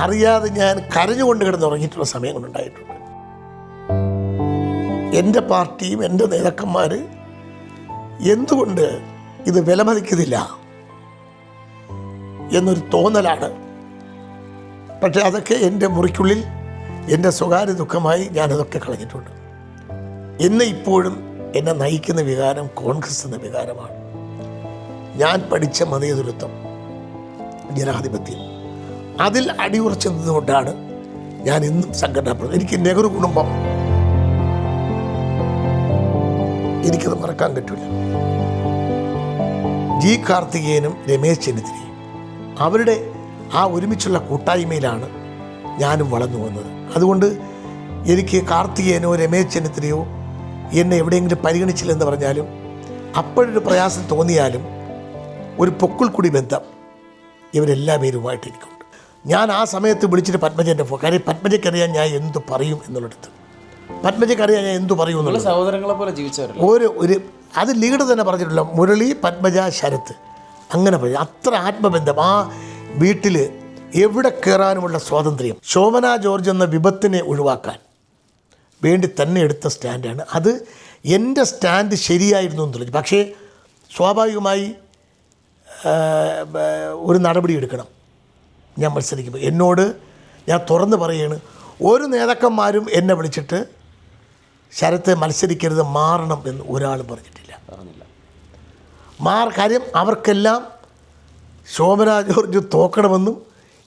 അറിയാതെ ഞാൻ കരഞ്ഞുകൊണ്ട് കിടന്നുറങ്ങിയിട്ടുള്ള സമയങ്ങളുണ്ടായിട്ടുണ്ട്. എൻ്റെ പാർട്ടിയും എൻ്റെ നേതാക്കന്മാർ എന്തുകൊണ്ട് ഇത് വിലമതിക്കുന്നില്ല എന്നൊരു തോന്നലാണ്. പക്ഷേ അതൊക്കെ എൻ്റെ മുറിക്കുള്ളിൽ എൻ്റെ സ്വകാര്യ ദുഃഖമായി ഞാനതൊക്കെ കളഞ്ഞിട്ടുണ്ട്. ഇന്ന് ഇപ്പോഴും എന്നെ നയിക്കുന്ന വികാരം കോൺഗ്രസ് എന്ന വികാരമാണ്. ഞാൻ പഠിച്ച മതേതരത്വം, ജനാധിപത്യം, അതിൽ അടിയുറച്ചു നിന്നുകൊണ്ടാണ് ഞാൻ ഇന്നും സംഘടനപ്പെടുന്നത്. എനിക്ക് നെഹ്റു കുടുംബം എനിക്കത് മറക്കാൻ പറ്റില്ല. ജി കാർത്തികേയനും രമേശ് ചെന്നിത്തലയും അവരുടെ ആ ഒരുമിച്ചുള്ള കൂട്ടായ്മയിലാണ് ഞാനും വളർന്നു വന്നത്. അതുകൊണ്ട് എനിക്ക് കാർത്തികേയനോ രമേശ് ചെന്നിത്തലയോ എന്നെ എവിടെയെങ്കിലും പരിഗണിച്ചില്ലെന്ന് പറഞ്ഞാലും അപ്പോഴൊരു പ്രയാസം തോന്നിയാലും ഒരു പൊക്കിൾക്കുടി ബന്ധം ഇവരെല്ലാ പേരുമായിട്ട് എനിക്കുണ്ട്. ഞാൻ ആ സമയത്ത് വിളിച്ചിട്ട് പത്മജൻ്റെ കാര്യം പത്മജയ്ക്കറിയാൻ ഞാൻ എന്തു പറയും എന്നുള്ളിടത്ത്, പത്മജയ്ക്കറിയാൻ ഞാൻ എന്തു പറയും എന്നുള്ളത്. സഹോദരങ്ങളെ പോലെ ജീവിച്ചവർ ഒരു അത് ലീഡർ തന്നെ പറഞ്ഞിട്ടുള്ള മുരളി, പത്മജ, ശരത്ത് അങ്ങനെ പറയും. അത്ര ആത്മബന്ധം ആ വീട്ടിൽ എവിടെ കയറാനുമുള്ള സ്വാതന്ത്ര്യം. ശോഭന ജോർജ് എന്ന വിപത്തിനെ ഒഴിവാക്കാൻ വേണ്ടി തന്നെ എടുത്ത സ്റ്റാൻഡാണ് അത്. എൻ്റെ സ്റ്റാൻഡ് ശരിയായിരുന്നു എന്ന് തോന്നി. പക്ഷേ സ്വാഭാവികമായി ഒരു നടപടി എടുക്കണം. ഞാൻ മത്സരിക്കുമ്പോൾ എന്നോട് ഞാൻ തുറന്ന് പറയുകയാണ്, ഒരു നേതാക്കന്മാരും എന്നെ വിളിച്ചിട്ട് ശരത്ത് മത്സരിക്കരുത്, മാറണം എന്ന് ഒരാളും പറഞ്ഞിട്ടില്ല. കാര്യം അവർക്കെല്ലാം ശോഭന ജോർജ് തോക്കണമെന്നും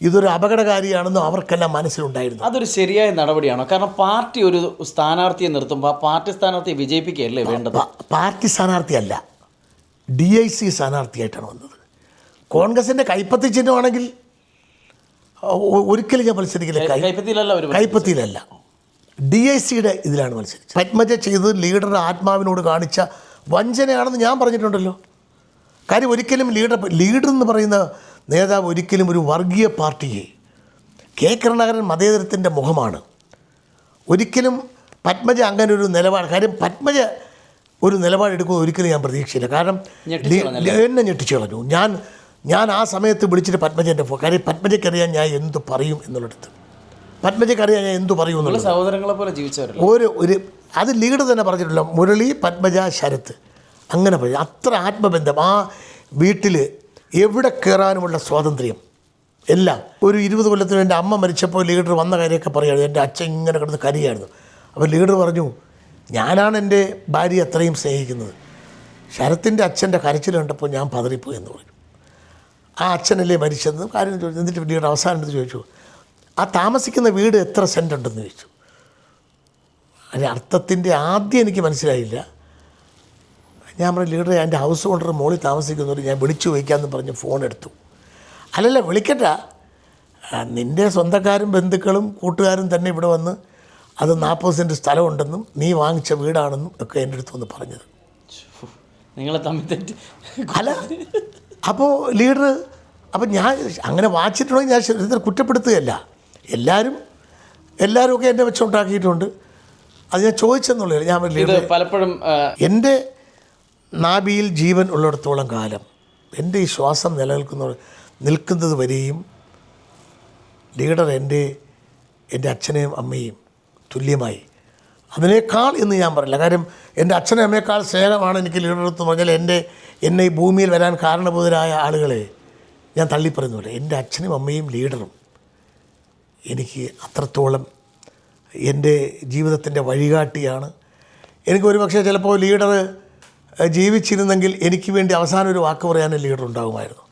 ഇതൊരു അപകടകാരിയാണെന്നും അവർക്കെല്ലാം മനസ്സിലുണ്ടായിരുന്നു. അതൊരു ശരിയായ നടപടിയാണോ? കാരണം പാർട്ടി ഒരു സ്ഥാനാർത്ഥിയെ നിർത്തുമ്പോൾ പാർട്ടി സ്ഥാനാർത്ഥിയെ വിജയിപ്പിക്കുകയല്ലേ വേണ്ടത്? പാർട്ടി സ്ഥാനാർത്ഥിയല്ല, DIC സ്ഥാനാർത്ഥിയായിട്ടാണ് വന്നത്. കോൺഗ്രസിൻ്റെ കൈപ്പത്തി ചിഹ്നമാണെങ്കിൽ ഒരിക്കലും ഞാൻ മത്സരിക്കില്ല. കൈപ്പത്തിയിലല്ല, DICയുടെ ഇതിലാണ് മത്സരിച്ചത്. പത്മജ ചെയ്തത് ലീഡറുടെ ആത്മാവിനോട് കാണിച്ച വഞ്ചനയാണെന്ന് ഞാൻ പറഞ്ഞിട്ടുണ്ടല്ലോ. കാര്യം ഒരിക്കലും ലീഡർ എന്ന് പറയുന്ന നേതാവ് ഒരിക്കലും ഒരു വർഗീയ പാർട്ടിയെ, കെ കരുണാകരൻ മതേതരത്തിൻ്റെ മുഖമാണ്, ഒരിക്കലും പത്മജ അങ്ങനെ ഒരു നിലപാട്, കാര്യം പത്മജ ഒരു നിലപാടെടുക്കുന്നത് ഒരിക്കലും ഞാൻ പ്രതീക്ഷയില്ല. കാരണം എന്നെ ഞെട്ടിച്ചു കളഞ്ഞു. ഞാൻ ആ സമയത്ത് വിളിച്ചിട്ട് പത്മജൻ്റെ കാര്യം പത്മജയ്ക്കറിയാൻ ഞാൻ എന്തു പറയും എന്നുള്ളിടത്ത്, പത്മജയ്ക്കറിയാൻ ഞാൻ എന്തു പറയും എന്നുള്ളത്. സഹോദരങ്ങളെ പോലെ ജീവിച്ചവർ അത് ലീഡർ തന്നെ പറഞ്ഞിട്ടുള്ള മുരളി, പത്മജ, ശരത്ത് അങ്ങനെ പറയും. അത്ര ആത്മബന്ധം ആ വീട്ടിൽ എവിടെ കയറാനുമുള്ള സ്വാതന്ത്ര്യം എല്ലാം. ഒരു 20 കൊല്ലത്തിന് എൻ്റെ അമ്മ മരിച്ചപ്പോൾ ലീഡർ വന്ന കാര്യമൊക്കെ പറയുകയാണ്. എൻ്റെ അച്ഛൻ ഇങ്ങനെ കിടന്ന് കരയായിരുന്നു. അപ്പോൾ ലീഡർ പറഞ്ഞു, ഞാനാണ് എൻ്റെ ഭാര്യ അത്രയും സ്നേഹിക്കുന്നത്, ശരത്തിൻ്റെ അച്ഛൻ്റെ കരച്ചിൽ കണ്ടപ്പോൾ ഞാൻ പതറിപ്പോയി എന്ന് പറഞ്ഞു. ആ അച്ഛനല്ലേ മരിച്ചതെന്ന് കാര്യം ചോദിച്ചു. എന്നിട്ട് ലീഡർ അവസാനം ചോദിച്ചു, ആ താമസിക്കുന്ന വീട് എത്ര സെൻറ്റ് ഉണ്ടെന്ന് ചോദിച്ചു. അതിൻ്റെ അർത്ഥത്തിൻ്റെ ആദ്യം എനിക്ക് മനസ്സിലായില്ല. ഞാൻ പറഞ്ഞു, ലീഡറെ എൻ്റെ ഹൗസ് ഓണർ മോളിൽ താമസിക്കുന്നവർ ഞാൻ വിളിച്ചു ചോദിക്കാമെന്ന് പറഞ്ഞ് ഫോൺ എടുത്തു. അല്ലല്ല വിളിക്കട്ട, നിൻ്റെ സ്വന്തക്കാരും ബന്ധുക്കളും കൂട്ടുകാരും തന്നെ ഇവിടെ വന്ന് അത് 40 സെൻറ്റ് സ്ഥലമുണ്ടെന്നും നീ വാങ്ങിച്ച വീടാണെന്നും ഒക്കെ എൻ്റെ അടുത്ത് വന്ന് പറഞ്ഞത്. നിങ്ങളെ തമ്മിൽ തെറ്റി അല്ല. അപ്പോൾ ലീഡർ അപ്പം ഞാൻ അങ്ങനെ വായിച്ചിട്ടുണ്ടെങ്കിൽ ഞാൻ ശരീരത്തിൽ കുറ്റപ്പെടുത്തുകയല്ല. എല്ലാവരും ഒക്കെ എന്നെ വെച്ചുണ്ടാക്കിയിട്ടുണ്ട്. അത് ഞാൻ ചോദിച്ചെന്നുള്ളത്. ഞാൻ ലീഡർ പലപ്പോഴും എൻ്റെ നാഭിയിൽ ജീവൻ ഉള്ളിടത്തോളം കാലം, എൻ്റെ ഈ ശ്വാസം നിൽക്കുന്നത് വരെയും ലീഡർ എൻ്റെ അച്ഛനെയും അമ്മയും തുല്യമായി, അതിനേക്കാൾ എന്ന് ഞാൻ പറയില്ല. കാര്യം എൻ്റെ അച്ഛനും അമ്മയേക്കാൾ സ്നേഹമാണ് എനിക്ക് ലീഡറെന്ന് പറഞ്ഞാൽ എന്നെ ഈ ഭൂമിയിൽ വരാൻ കാരണഭൂതരായ ആളുകളെ ഞാൻ തള്ളിപ്പറയുന്നില്ല. എൻ്റെ അച്ഛനും അമ്മയും ലീഡറും എനിക്ക് അത്രത്തോളം എൻ്റെ ജീവിതത്തിൻ്റെ വഴികാട്ടിയാണ്. എനിക്ക് ഒരുപക്ഷെ ചിലപ്പോൾ ലീഡർ ജീവിച്ചിരുന്നെങ്കിൽ എനിക്ക് വേണ്ടി അവസാനം ഒരു വാക്ക് പറയാൻ ലീഡർ ഉണ്ടാകുമായിരുന്നു.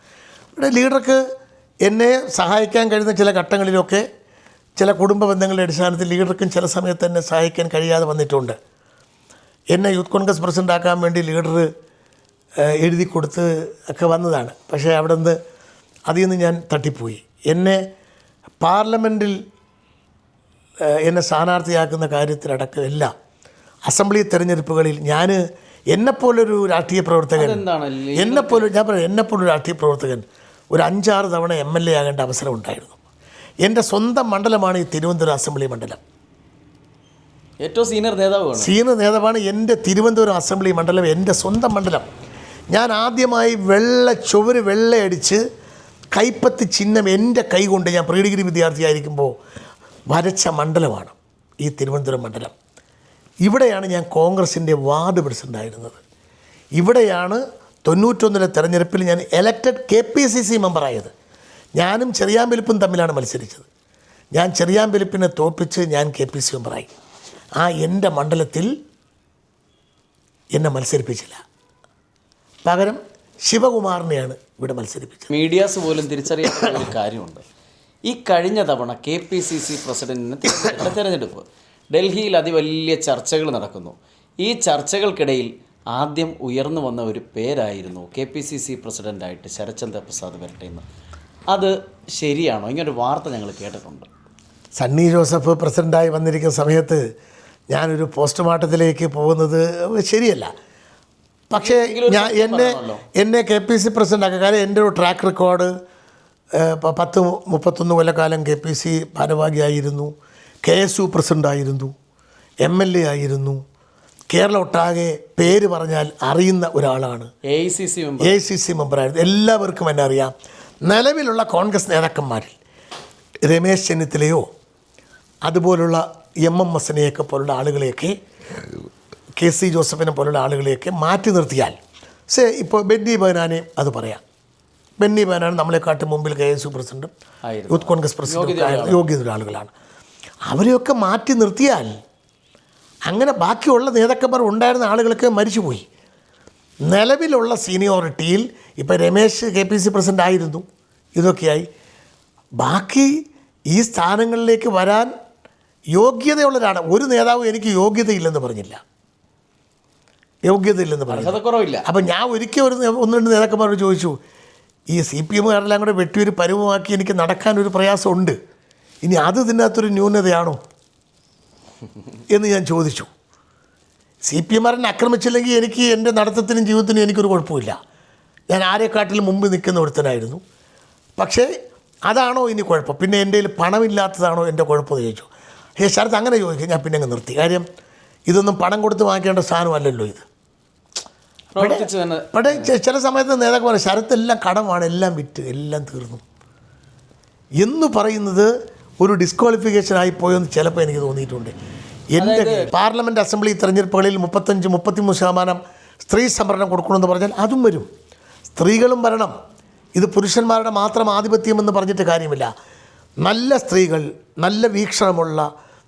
ഇവിടെ ലീഡർക്ക് എന്നെ സഹായിക്കാൻ കഴിയുന്ന ചില ഘട്ടങ്ങളിലൊക്കെ ചില കുടുംബ ബന്ധങ്ങളുടെ അടിസ്ഥാനത്തിൽ ലീഡർക്കും ചില സമയത്ത് എന്നെ സഹായിക്കാൻ കഴിയാതെ വന്നിട്ടുണ്ട്. എന്നെ യൂത്ത് കോൺഗ്രസ് പ്രസിഡൻ്റ് ആക്കാൻ വേണ്ടി ലീഡർ എഴുതി കൊടുത്ത് ഒക്കെ വന്നതാണ്. പക്ഷേ അവിടെ നിന്ന് അതിൽ നിന്ന് ഞാൻ തട്ടിപ്പോയി. എന്നെ പാർലമെൻറ്റിൽ എന്നെ സ്ഥാനാർത്ഥിയാക്കുന്ന കാര്യത്തിലടക്കം എല്ലാം അസംബ്ലി തെരഞ്ഞെടുപ്പുകളിൽ എന്നെപ്പോലൊരു രാഷ്ട്രീയ പ്രവർത്തകൻ എന്നെപ്പോലൊരു രാഷ്ട്രീയ പ്രവർത്തകൻ ഒരു 5-6 തവണ MLA ആകേണ്ട അവസരം ഉണ്ടായിരുന്നു. എൻ്റെ സ്വന്തം മണ്ഡലമാണ് ഈ തിരുവനന്തപുരം അസംബ്ലി മണ്ഡലം. ഏറ്റവും സീനിയർ നേതാവാണ് എൻ്റെ തിരുവനന്തപുരം അസംബ്ലി മണ്ഡലം, എൻ്റെ സ്വന്തം മണ്ഡലം. ഞാൻ ആദ്യമായി വെള്ളയടിച്ച് കൈപ്പത്തി ചിഹ്നം എൻ്റെ കൈ കൊണ്ട് ഞാൻ പ്രീ ഡിഗ്രി വിദ്യാർത്ഥിയായിരിക്കുമ്പോൾ വരച്ച മണ്ഡലമാണ് ഈ തിരുവനന്തപുരം മണ്ഡലം. ഇവിടെയാണ് ഞാൻ കോൺഗ്രസിൻ്റെ വാർഡ് പ്രസിഡൻ്റായിരുന്നത്. ഇവിടെയാണ് 91 തെരഞ്ഞെടുപ്പിൽ ഞാൻ എലക്റ്റഡ് KPCC മെമ്പറായത്. ഞാനും ചെറിയാമ്പലിപ്പും തമ്മിലാണ് മത്സരിച്ചത്. ഞാൻ ചെറിയാമ്പലിപ്പിനെ തോൽപ്പിച്ച് ഞാൻ KPC മെമ്പറായി. ആ എൻ്റെ മണ്ഡലത്തിൽ എന്നെ മത്സരിപ്പിച്ചില്ല. പകരം ശിവകുമാറിനെയാണ് ഇവിടെ മത്സരിപ്പിച്ചത്. മീഡിയാസ് പോലും തിരിച്ചറിയാത്ത ഒരു കാര്യമുണ്ട്. ഈ കഴിഞ്ഞ തവണ KPCC പ്രസിഡന്റിന് തെരഞ്ഞെടുപ്പ് ഡൽഹിയിൽ അതിവലിയ ചർച്ചകൾ നടക്കുന്നു. ഈ ചർച്ചകൾക്കിടയിൽ ആദ്യം ഉയർന്നു വന്ന ഒരു പേരായിരുന്നു KPCC പ്രസിഡൻ്റായിട്ട് ശരത്ചന്ദ്ര പ്രസാദ് വരട്ടെയെന്ന്. അത് ശരിയാണോ? ഇങ്ങനൊരു വാർത്ത ഞങ്ങൾ കേട്ടിട്ടുണ്ട്. സണ്ണി ജോസഫ് പ്രസിഡൻ്റായി വന്നിരിക്കുന്ന സമയത്ത് ഞാനൊരു പോസ്റ്റ്മോർട്ടത്തിലേക്ക് പോകുന്നത് ശരിയല്ല. പക്ഷേ എന്നെ KPC പ്രസിഡൻ്റാക്കുക. കാര്യം എൻ്റെ ഒരു track record 10-31 കൊല്ലക്കാലം KPC ഭാരവാഹിയായിരുന്നു, KSU പ്രസിഡൻ്റായിരുന്നു, MLA ആയിരുന്നു. കേരളം ഒട്ടാകെ പേര് പറഞ്ഞാൽ അറിയുന്ന ഒരാളാണ്. AICC മെമ്പറായിരുന്നു. എല്ലാവർക്കും എന്നെ അറിയാം. നിലവിലുള്ള കോൺഗ്രസ് നേതാക്കന്മാരിൽ രമേശ് ചെന്നിത്തലയോ അതുപോലുള്ള MMSനെയൊക്കെ പോലുള്ള ആളുകളെയൊക്കെ, KC ജോസഫിനെ പോലുള്ള ആളുകളെയൊക്കെ മാറ്റി നിർത്തിയാൽ ഇപ്പോൾ ബെന്നി ബെഹനാനെ അത് പറയാം. ബെന്നി ബെഹനാൻ നമ്മളെക്കാട്ടും മുമ്പിൽ KSU പ്രസിഡൻറ്റും യൂത്ത് കോൺഗ്രസ് പ്രസിഡൻറ്റും യോഗ്യത ആളുകളാണ്. അവരെയൊക്കെ മാറ്റി നിർത്തിയാൽ അങ്ങനെ ബാക്കിയുള്ള നേതാക്കന്മാർ ഉണ്ടായിരുന്ന ആളുകളൊക്കെ മരിച്ചുപോയി. നിലവിലുള്ള സീനിയോറിറ്റിയിൽ ഇപ്പോൾ രമേശ് KPC പ്രസിഡൻ്റ് ആയിരുന്നു, ഇതൊക്കെയായി. ബാക്കി ഈ സ്ഥാനങ്ങളിലേക്ക് വരാൻ യോഗ്യതയുള്ളവരാണ്. ഒരു നേതാവ് എനിക്ക് യോഗ്യതയില്ലെന്ന് പറഞ്ഞില്ല. അപ്പം ഞാൻ ഒരിക്കൽ ഒന്ന് രണ്ട് നേതാക്കന്മാരോട് ചോദിച്ചു, ഈ CPMകാരെല്ലാം കൂടെ വെട്ടിയൊരു പരുവമാക്കി എനിക്ക് നടക്കാനൊരു പ്രയാസമുണ്ട്, ഇനി അത് ഇതിനകത്തൊരു ന്യൂനതയാണോ എന്ന് ഞാൻ ചോദിച്ചു. CPMകാരനെ ആക്രമിച്ചില്ലെങ്കിൽ എനിക്ക് എൻ്റെ നടത്തത്തിനും ജീവിതത്തിനും എനിക്കൊരു കുഴപ്പമില്ല. ഞാൻ ആരെക്കാട്ടിലും മുമ്പ് നിൽക്കുന്ന ഒരുത്തനായിരുന്നു. പക്ഷേ അതാണോ ഇനി കുഴപ്പം? പിന്നെ എൻ്റെ കയ്യിൽ പണമില്ലാത്തതാണോ എൻ്റെ കുഴപ്പമെന്ന് ചോദിച്ചു. ശരത്ത് അങ്ങനെ ചോദിക്കും. ഞാൻ പിന്നെ അങ്ങ് നിർത്തി. കാര്യം ഇതൊന്നും പണം കൊടുത്ത് വാങ്ങിക്കേണ്ട സാധനമല്ലല്ലോ ഇത്. പക്ഷേ ചില സമയത്ത് നേതാക്കൾ പറയും, ശരത്തെല്ലാം കടമാണ്, എല്ലാം വിറ്റ്, എല്ലാം തീർന്നു എന്ന് പറയുന്നത് ഒരു ഡിസ്ക്വാളിഫിക്കേഷൻ ആയിപ്പോയെന്ന് ചിലപ്പോൾ എനിക്ക് തോന്നിയിട്ടുണ്ട്. എൻ്റെ പാർലമെൻറ്റ് അസംബ്ലി തെരഞ്ഞെടുപ്പുകളിൽ 35-33% സ്ത്രീ സംവരണം കൊടുക്കണമെന്ന് പറഞ്ഞാൽ അതും വരും. സ്ത്രീകളും വരണം. ഇത് പുരുഷന്മാരുടെ മാത്രം ആധിപത്യമെന്ന് പറഞ്ഞിട്ട് കാര്യമില്ല. നല്ല സ്ത്രീകൾ, നല്ല വീക്ഷണമുള്ള,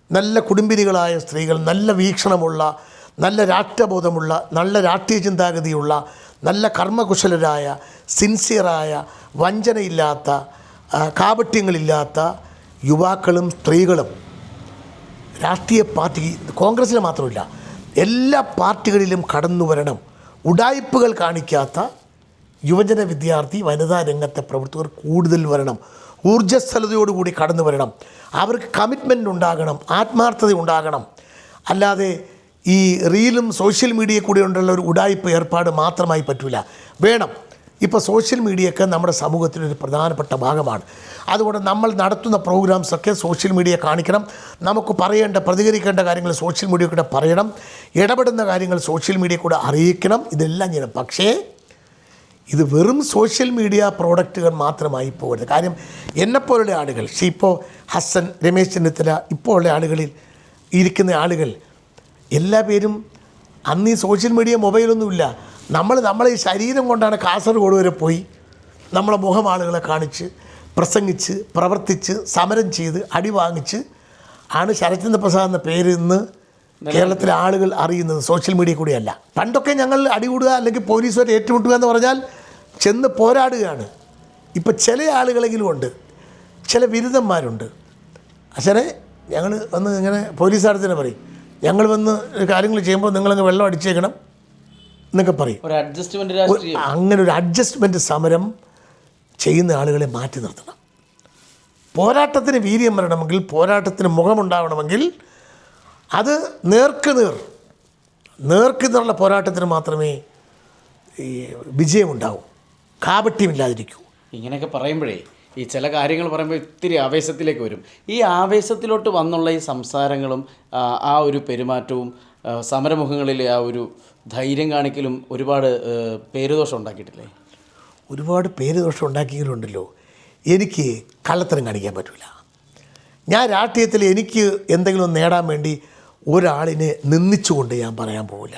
നല്ല കുടുംബിനികളായ സ്ത്രീകൾ, നല്ല വീക്ഷണമുള്ള, നല്ല രാഷ്ട്രബോധമുള്ള, നല്ല രാഷ്ട്രീയ ചിന്താഗതിയുള്ള, നല്ല കർമ്മകുശലരായ, സിൻസിയറായ, വഞ്ചനയില്ലാത്ത, കാപട്യങ്ങളില്ലാത്ത യുവാക്കളും സ്ത്രീകളും രാഷ്ട്രീയ പാർട്ടി, കോൺഗ്രസ്സിൽ മാത്രമല്ല എല്ലാ പാർട്ടികളിലും കടന്നു വരണം. ഉഡായിപ്പുകൾ കാണിക്കാത്ത യുവജന വിദ്യാർത്ഥി വനിതാ രംഗത്തെ പ്രവർത്തകർ കൂടുതൽ വരണം. ഊർജ്ജസ്വലതയോടുകൂടി കടന്നു വരണം. അവർക്ക് കമ്മിറ്റ്മെൻ്റ് ഉണ്ടാകണം, ആത്മാർത്ഥത ഉണ്ടാകണം. അല്ലാതെ ഈ റീലും സോഷ്യൽ മീഡിയയിൽ കൂടി ഉള്ള ഒരു ഉഡായിപ്പ് ഏർപ്പാട് മാത്രമായി പറ്റില്ല, വേണം. ഇപ്പോൾ സോഷ്യൽ മീഡിയയൊക്കെ നമ്മുടെ സമൂഹത്തിലൊരു പ്രധാനപ്പെട്ട ഭാഗമാണ്. അതുകൊണ്ട് നമ്മൾ നടത്തുന്ന പ്രോഗ്രാംസൊക്കെ സോഷ്യൽ മീഡിയ കാണിക്കണം. നമുക്ക് പറയേണ്ട, പ്രതികരിക്കേണ്ട കാര്യങ്ങൾ സോഷ്യൽ മീഡിയ കൂടെ പറയണം. ഇടപെടുന്ന കാര്യങ്ങൾ സോഷ്യൽ മീഡിയ കൂടെ അറിയിക്കണം. ഇതെല്ലാം ചെയ്യണം. പക്ഷേ ഇത് വെറും സോഷ്യൽ മീഡിയ പ്രോഡക്റ്റുകൾ മാത്രമായി പോകരുത്. കാര്യം എന്നെപ്പോലുള്ള ആളുകൾ, ഇപ്പോൾ ഹസൻ, രമേശ് ചെന്നിത്തല, ഇപ്പോൾ ഉള്ള ആളുകളിൽ ഇരിക്കുന്ന ആളുകൾ എല്ലാ പേരും അന്ന് ഈ സോഷ്യൽ മീഡിയ മൊബൈലൊന്നുമില്ല. നമ്മളെ ഈ ശരീരം കൊണ്ടാണ് കാസർഗോഡ് വരെ പോയി നമ്മളെ മുഖം ആളുകളെ കാണിച്ച് പ്രസംഗിച്ച് പ്രവർത്തിച്ച് സമരം ചെയ്ത് അടി വാങ്ങിച്ച് ആണ് ശരത്ചന്ദ്ര പ്രസാദ് എന്ന പേര് ഇന്ന് കേരളത്തിലെ ആളുകൾ അറിയുന്നത്. സോഷ്യൽ മീഡിയ കൂടിയല്ല. പണ്ടൊക്കെ ഞങ്ങൾ അടികൂടുക അല്ലെങ്കിൽ പോലീസുമായിട്ട് ഏറ്റുമുട്ടുക എന്ന് പറഞ്ഞാൽ ചെന്ന് പോരാടുകയാണ്. ഇപ്പം ചില ആളുകളെങ്കിലും ഉണ്ട്, ചില ബിരുദന്മാരുണ്ട്. അച്ഛനെ ഞങ്ങൾ വന്ന് ഇങ്ങനെ പോലീസുകാരത്തിനെ പറയും, ഞങ്ങൾ വന്ന് കാര്യങ്ങൾ ചെയ്യുമ്പോൾ നിങ്ങളങ്ങ് വെള്ളം അടിച്ചേക്കണം എന്നൊക്കെ പറയും. അങ്ങനെ ഒരു അഡ്ജസ്റ്റ്മെൻറ്റ് സമരം ചെയ്യുന്ന ആളുകളെ മാറ്റി നിർത്തണം. പോരാട്ടത്തിന് വീര്യം വരണമെങ്കിൽ, പോരാട്ടത്തിന് മുഖമുണ്ടാവണമെങ്കിൽ അത് നേർക്ക് നേർക്കുള്ള പോരാട്ടത്തിന് മാത്രമേ ഈ വിജയമുണ്ടാവൂ, കാപട്യമില്ലാതിരിക്കൂ. ഇങ്ങനെയൊക്കെ പറയുമ്പോഴേ ഈ ചില കാര്യങ്ങൾ പറയുമ്പോൾ ഇത്തിരി ആവേശത്തിലേക്ക് വരും. ഈ ആവേശത്തിലോട്ട് വന്നുള്ള ഈ സംസാരങ്ങളും ആ ഒരു പെരുമാറ്റവും സമരമുഖങ്ങളിലെ ആ ഒരു ധൈര്യം കാണിക്കലും ഒരുപാട് പേരുദോഷം ഉണ്ടാക്കിയിട്ടില്ലേ? ഒരുപാട് പേരുദോഷം ഉണ്ടാക്കിയിട്ടുണ്ടല്ലോ. എനിക്ക് കള്ളത്തരം കാണിക്കാൻ പറ്റില്ല. ഞാൻ രാഷ്ട്രീയത്തിൽ എനിക്ക് എന്തെങ്കിലും നേടാൻ വേണ്ടി ഒരാളിനെ നിന്ദിച്ചുകൊണ്ട് ഞാൻ പറയാൻ പോവില്ല.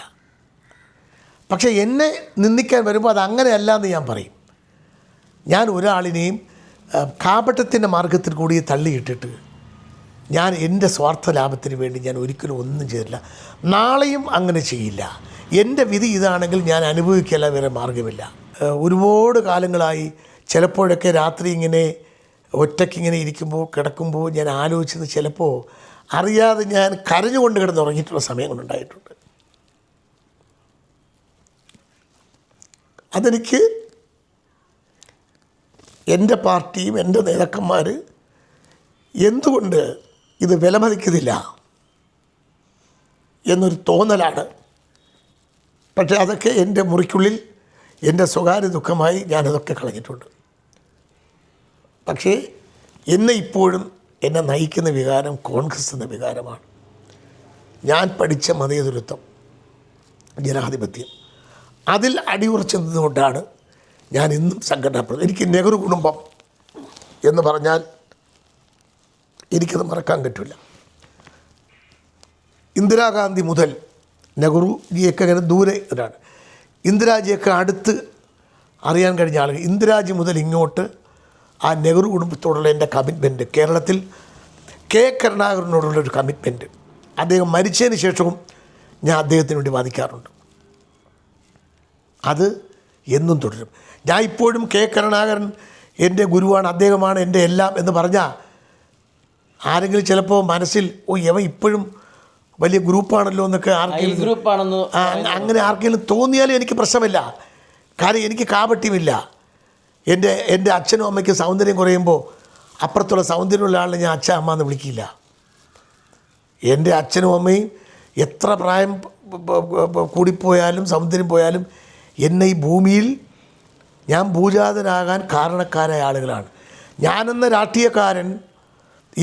പക്ഷേ എന്നെ നിന്ദിക്കാൻ വരുമ്പോൾ അത് അങ്ങനെയല്ല എന്ന് ഞാൻ പറയും. ഞാൻ ഒരാളിനെയും കാപട്യത്തിൻ്റെ മാർഗത്തിൽ കൂടി തള്ളിയിട്ടിട്ട് ഞാൻ എൻ്റെ സ്വാർത്ഥ ലാഭത്തിന് വേണ്ടി ഞാൻ ഒരിക്കലും ഒന്നും ചെയ്തില്ല. നാളെയും അങ്ങനെ ചെയ്യില്ല. എൻ്റെ വിധി ഇതാണെങ്കിൽ ഞാൻ അനുഭവിക്കില്ല, വേറെ മാർഗമില്ല. ഒരുപാട് കാലങ്ങളായി ചിലപ്പോഴൊക്കെ രാത്രി ഇങ്ങനെ ഒറ്റയ്ക്കിങ്ങനെ ഇരിക്കുമ്പോൾ കിടക്കുമ്പോൾ ഞാൻ ആലോചിച്ചത് ചിലപ്പോൾ അറിയാതെ ഞാൻ കരഞ്ഞുകൊണ്ട് കിടന്നുറങ്ങിയിട്ടുള്ള സമയങ്ങളുണ്ടായിട്ടുണ്ട്. അതെനിക്ക് എൻ്റെ പാർട്ടിയും എൻ്റെ നേതാക്കന്മാർ എന്തുകൊണ്ട് ഇത് വിലമതിക്കുന്നില്ല എന്നൊരു തോന്നലാണ്. പക്ഷേ അതൊക്കെ എൻ്റെ മുറിക്കുള്ളിൽ എൻ്റെ സ്വകാര്യ ദുഃഖമായി ഞാനതൊക്കെ കളഞ്ഞിട്ടുണ്ട്. പക്ഷേ എന്നെ ഇപ്പോഴും എന്നെ നയിക്കുന്ന വികാരം കോൺഗ്രസ് എന്ന വികാരമാണ്. ഞാൻ പഠിച്ച മതേതരത്വം, ജനാധിപത്യം, അതിൽ അടിയുറച്ചു നിന്നുകൊണ്ടാണ് ഞാൻ ഇന്നും സംഘടനപ്പെടുന്നത്. എനിക്ക് നെഹ്റു കുടുംബം എന്ന് പറഞ്ഞാൽ എനിക്കത് മറക്കാൻ പറ്റില്ല. ഇന്ദിരാഗാന്ധി മുതൽ നെഹ്റുജിയൊക്കെ അങ്ങനെ ദൂരെ ഇതാണ്, ഇന്ദിരാജിയൊക്കെ അടുത്ത് അറിയാൻ കഴിഞ്ഞ ആളുകൾ. ഇന്ദിരാജി മുതൽ ഇങ്ങോട്ട് ആ നെഹ്റു കുടുംബത്തോടുള്ള എൻ്റെ കമ്മിറ്റ്മെൻറ്റ്, കേരളത്തിൽ കെ കരുണാകരനോടുള്ളൊരു കമ്മിറ്റ്മെൻറ്റ്, അദ്ദേഹം മരിച്ചതിന് ശേഷവും ഞാൻ അദ്ദേഹത്തിന് വേണ്ടി വാദിക്കാറുണ്ട്. അത് എന്നും തുടരും. ഞാൻ ഇപ്പോഴും കെ കരുണാകരൻ എൻ്റെ ഗുരുവാണ്, അദ്ദേഹമാണ് എൻ്റെ എല്ലാം എന്ന് പറഞ്ഞാൽ ആരെങ്കിലും ചിലപ്പോൾ മനസ്സിൽ യവ ഇപ്പോഴും വലിയ ഗ്രൂപ്പാണല്ലോ എന്നൊക്കെ അങ്ങനെ ആർക്കെങ്കിലും തോന്നിയാലും എനിക്ക് പ്രശ്നമില്ല. കാര്യം എനിക്ക് കാപട്യമില്ല. എൻ്റെ അച്ഛനും അമ്മയ്ക്ക് സൗന്ദര്യം കുറയുമ്പോൾ അപ്പുറത്തുള്ള സൗന്ദര്യമുള്ള ആളിനെ ഞാൻ അച്ഛൻ അമ്മ എന്ന് വിളിക്കില്ല. എൻ്റെ അച്ഛനും അമ്മയും എത്ര പ്രായം കൂടിപ്പോയാലും സൗന്ദര്യം പോയാലും എന്നെ ഈ ഭൂമിയിൽ ഞാൻ ഭൂജാതനാകാൻ കാരണക്കാരായ ആളുകളാണ്. ഞാനെന്ന രാഷ്ട്രീയക്കാരൻ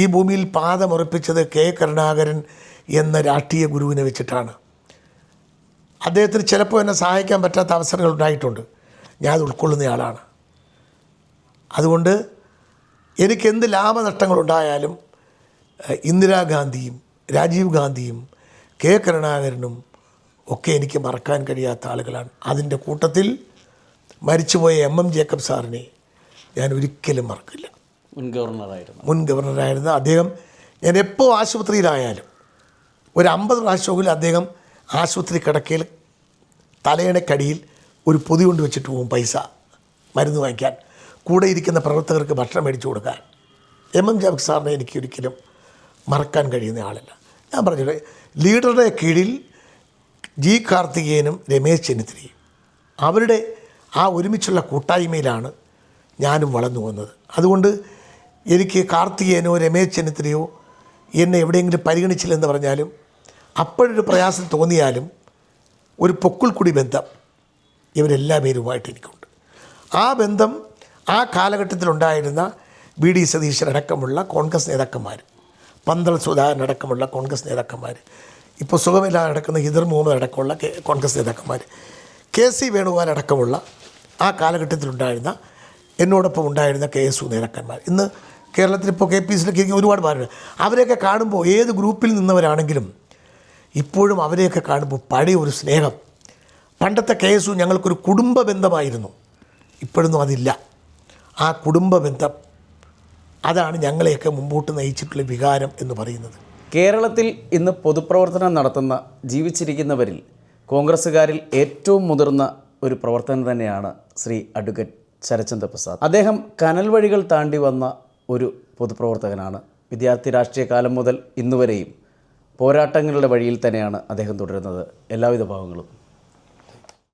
ഈ ഭൂമിയിൽ പാദമുറപ്പിച്ചത് കെ കരുണാകരൻ എന്ന രാഷ്ട്രീയ ഗുരുവിനെ വെച്ചിട്ടാണ്. അദ്ദേഹത്തിന് ചിലപ്പോൾ എന്നെ സഹായിക്കാൻ പറ്റാത്ത അവസരങ്ങൾ ഉണ്ടായിട്ടുണ്ട്. ഞാൻ അത് ഉൾക്കൊള്ളുന്നയാളാണ്. അതുകൊണ്ട് എനിക്ക് എന്ത് ലാഭനഷ്ടങ്ങളുണ്ടായാലും ഇന്ദിരാഗാന്ധിയും രാജീവ് ഗാന്ധിയും കെ കരുണാകരനും ഒക്കെ എനിക്ക് മറക്കാൻ കഴിയാത്ത ആളുകളാണ്. അതിൻ്റെ കൂട്ടത്തിൽ മരിച്ചുപോയ എം ജേക്കബ് സാറിനെ ഞാൻ ഒരിക്കലും മറക്കില്ല. മുൻ ഗവർണറായിരുന്ന അദ്ദേഹം, ഞാൻ എപ്പോൾ ആശുപത്രിയിലായാലും ഒരു 50 പ്രാവശ്യമെങ്കിലും അദ്ദേഹം ആശുപത്രി കിടക്കയിൽ തലയണക്കടിയിൽ ഒരു പൊതി കൊണ്ട് വെച്ചിട്ട് പോകും, പൈസ മരുന്ന് വാങ്ങിക്കാൻ, കൂടെ ഇരിക്കുന്ന പ്രവർത്തകർക്ക് ഭക്ഷണം മേടിച്ചു കൊടുക്കാൻ. എം ജേക്കബ് സാറിനെ എനിക്ക് ഒരിക്കലും മറക്കാൻ കഴിയുന്ന ആളല്ല. ഞാൻ പറഞ്ഞില്ലേ, ലീഡറുടെ കീഴിൽ ജി കാർത്തികേയനും രമേശ് ചെന്നിത്തലയും അവരുടെ ആ ഒരുമിച്ചുള്ള കൂട്ടായ്മയിലാണ് ഞാനും വളർന്നു വന്നത്. അതുകൊണ്ട് എനിക്ക് കാർത്തികേയനോ രമേശ് ചെന്നിത്തലയോ എന്നെ എവിടെയെങ്കിലും പരിഗണിച്ചില്ലെന്ന് പറഞ്ഞാലും അപ്പോഴൊരു പ്രയാസം തോന്നിയാലും ഒരു പൊക്കിൾക്കുടി ബന്ധം ഇവരെല്ലാ പേരുമായിട്ട് എനിക്കുണ്ട്. ആ ബന്ധം ആ കാലഘട്ടത്തിലുണ്ടായിരുന്ന വി ഡി സതീശനടക്കമുള്ള കോൺഗ്രസ് നേതാക്കന്മാർ, പന്തൾ സുധാകരൻ അടക്കമുള്ള കോൺഗ്രസ് നേതാക്കന്മാർ, ഇപ്പോൾ സുഖമില്ലാതെ നടക്കുന്ന ഹിദർ മുഹമ്മദ് അടക്കമുള്ള കോൺഗ്രസ് നേതാക്കന്മാർ, കെ സി വേണുഗോപാൽ അടക്കമുള്ള ആ കാലഘട്ടത്തിലുണ്ടായിരുന്ന എന്നോടൊപ്പം ഉണ്ടായിരുന്ന കെ എസ് യു നേതാക്കന്മാർ, ഇന്ന് കേരളത്തിൽ ഇപ്പോൾ കെ പി സിയിലൊക്കെ ഇരിക്കുന്ന ഒരുപാട് പേരുണ്ട്. അവരെയൊക്കെ കാണുമ്പോൾ ഏത് ഗ്രൂപ്പിൽ നിന്നവരാണെങ്കിലും ഇപ്പോഴും അവരെയൊക്കെ കാണുമ്പോൾ പഴയ ഒരു സ്നേഹം. പണ്ടത്തെ കെ എസ് യു ഞങ്ങൾക്കൊരു കുടുംബ ബന്ധമായിരുന്നു, ഇപ്പോഴൊന്നും അതില്ല. ആ കുടുംബ ബന്ധം അതാണ് ഞങ്ങളെയൊക്കെ മുമ്പോട്ട് നയിച്ചിട്ടുള്ള വികാരം എന്ന് പറയുന്നത്. കേരളത്തിൽ ഇന്ന് പൊതുപ്രവർത്തനം നടത്തുന്ന ജീവിച്ചിരിക്കുന്നവരിൽ കോൺഗ്രസ്സുകാരിൽ ഏറ്റവും മുതിർന്ന ഒരു പ്രവർത്തനം തന്നെയാണ് ശ്രീ അഡ്വക്കേറ്റ് ശരത്ചന്ദ്ര പ്രസാദ്. അദ്ദേഹം കനൽ വഴികൾ താണ്ടി വന്ന ഒരു പൊതുപ്രവർത്തകനാണ്. വിദ്യാർത്ഥി രാഷ്ട്രീയ കാലം മുതൽ ഇന്നുവരെയും പോരാട്ടങ്ങളുടെ വഴിയിൽ തന്നെയാണ് അദ്ദേഹം തുടരുന്നത്. എല്ലാവിധ ഭാവങ്ങളും.